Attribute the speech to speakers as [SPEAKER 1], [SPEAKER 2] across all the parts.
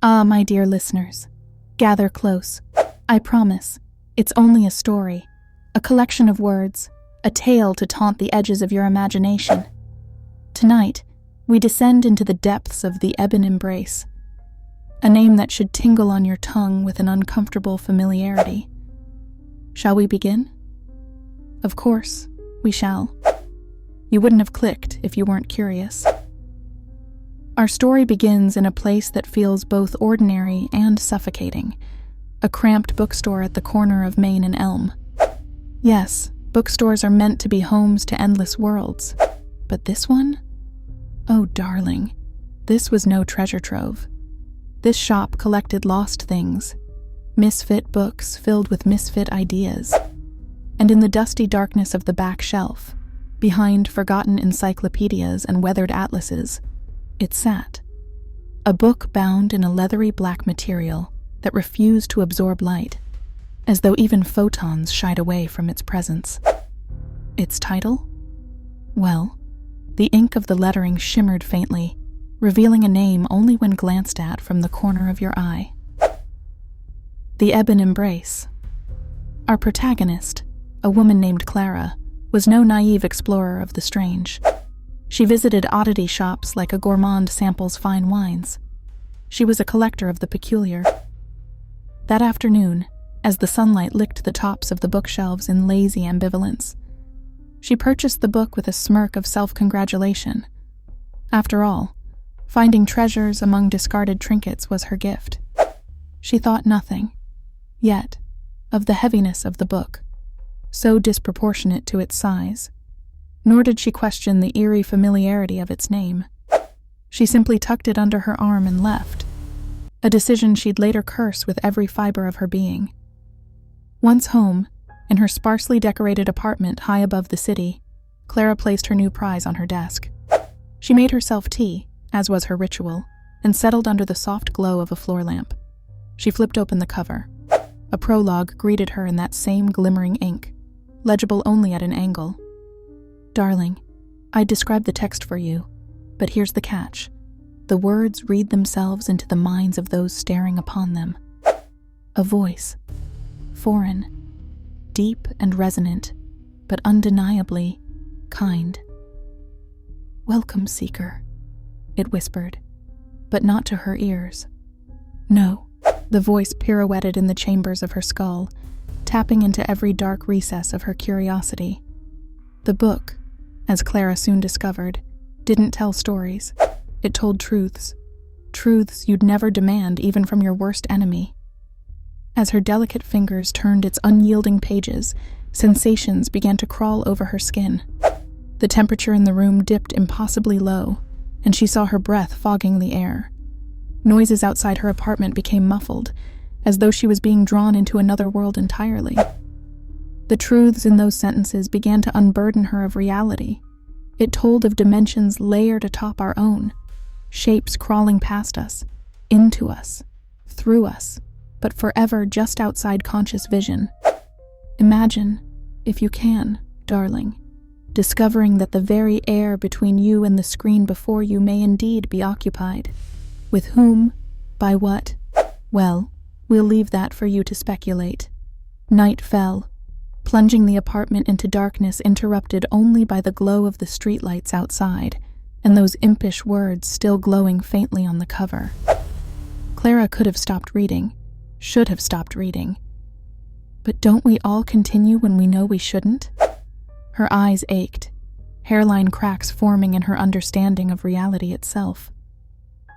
[SPEAKER 1] Ah, my dear listeners, gather close. I promise, it's only a story, a collection of words, a tale to taunt the edges of your imagination. Tonight, we descend into the depths of the Ebon Embrace, a name that should tingle on your tongue with an uncomfortable familiarity. Shall we begin? Of course, we shall. You wouldn't have clicked if you weren't curious. Our story begins in a place that feels both ordinary and suffocating, a cramped bookstore at the corner of Main and Elm. Yes, bookstores are meant to be homes to endless worlds, but this one? Oh, darling, this was no treasure trove. This shop collected lost things, misfit books filled with misfit ideas, and in the dusty darkness of the back shelf, behind forgotten encyclopedias and weathered atlases, it sat. A book bound in a leathery black material that refused to absorb light, as though even photons shied away from its presence. Its title? Well, the ink of the lettering shimmered faintly, revealing a name only when glanced at from the corner of your eye. The Ebon Embrace. Our protagonist, a woman named Clara, was no naive explorer of the strange. She visited oddity shops like a gourmand samples fine wines. She was a collector of the peculiar. That afternoon, as the sunlight licked the tops of the bookshelves in lazy ambivalence, she purchased the book with a smirk of self-congratulation. After all, finding treasures among discarded trinkets was her gift. She thought nothing, yet, of the heaviness of the book, so disproportionate to its size. Nor did she question the eerie familiarity of its name. She simply tucked it under her arm and left, a decision she'd later curse with every fiber of her being. Once home, in her sparsely decorated apartment high above the city, Clara placed her new prize on her desk. She made herself tea, as was her ritual, and settled under the soft glow of a floor lamp. She flipped open the cover. A prologue greeted her in that same glimmering ink, legible only at an angle. Darling, I'd describe the text for you, but here's the catch. The words read themselves into the minds of those staring upon them. A voice, foreign, deep and resonant, but undeniably kind. "Welcome, seeker," it whispered, but not to her ears. No, the voice pirouetted in the chambers of her skull, tapping into every dark recess of her curiosity. The book, as Clara soon discovered, didn't tell stories. It told truths. Truths you'd never demand even from your worst enemy. As her delicate fingers turned its unyielding pages, sensations began to crawl over her skin. The temperature in the room dipped impossibly low, and she saw her breath fogging the air. Noises outside her apartment became muffled, as though she was being drawn into another world entirely. The truths in those sentences began to unburden her of reality. It told of dimensions layered atop our own, shapes crawling past us, into us, through us, but forever just outside conscious vision. Imagine, if you can, darling, discovering that the very air between you and the screen before you may indeed be occupied. With whom? By what? Well, we'll leave that for you to speculate. Night fell, plunging the apartment into darkness interrupted only by the glow of the streetlights outside, and those impish words still glowing faintly on the cover. Clara could have stopped reading, should have stopped reading. But don't we all continue when we know we shouldn't? Her eyes ached, hairline cracks forming in her understanding of reality itself.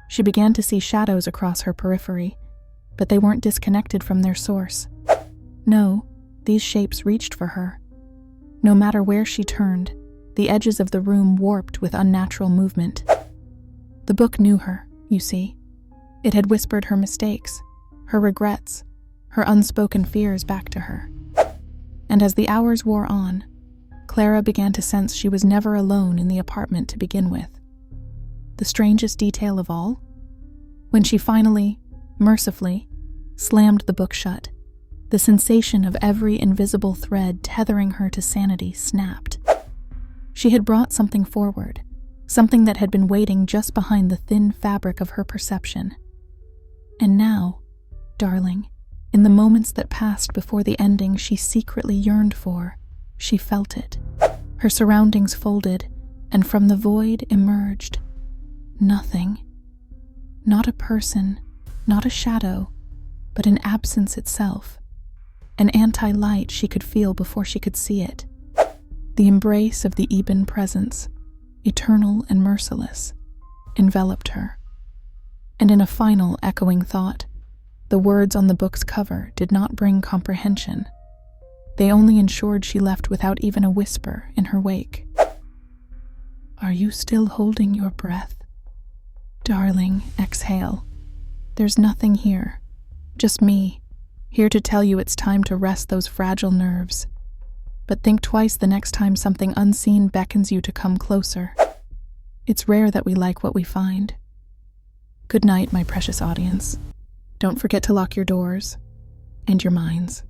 [SPEAKER 1] She began to see shadows across her periphery, but they weren't disconnected from their source. No, these shapes reached for her. No matter where she turned, the edges of the room warped with unnatural movement. The book knew her, you see. It had whispered her mistakes, her regrets, her unspoken fears back to her. And as the hours wore on, Clara began to sense she was never alone in the apartment to begin with. The strangest detail of all? When she finally, mercifully, slammed the book shut, the sensation of every invisible thread tethering her to sanity snapped. She had brought something forward, something that had been waiting just behind the thin fabric of her perception. And now, darling, in the moments that passed before the ending she secretly yearned for, she felt it. Her surroundings folded, and from the void emerged nothing. Not a person, not a shadow, but an absence itself. An anti-light she could feel before she could see it. The embrace of the Ebon presence, eternal and merciless, enveloped her. And in a final echoing thought, the words on the book's cover did not bring comprehension. They only ensured she left without even a whisper in her wake. Are you still holding your breath? Darling, exhale. There's nothing here. Just me, here to tell you it's time to rest those fragile nerves. But think twice the next time something unseen beckons you to come closer. It's rare that we like what we find. Good night, my precious audience. Don't forget to lock your doors and your minds.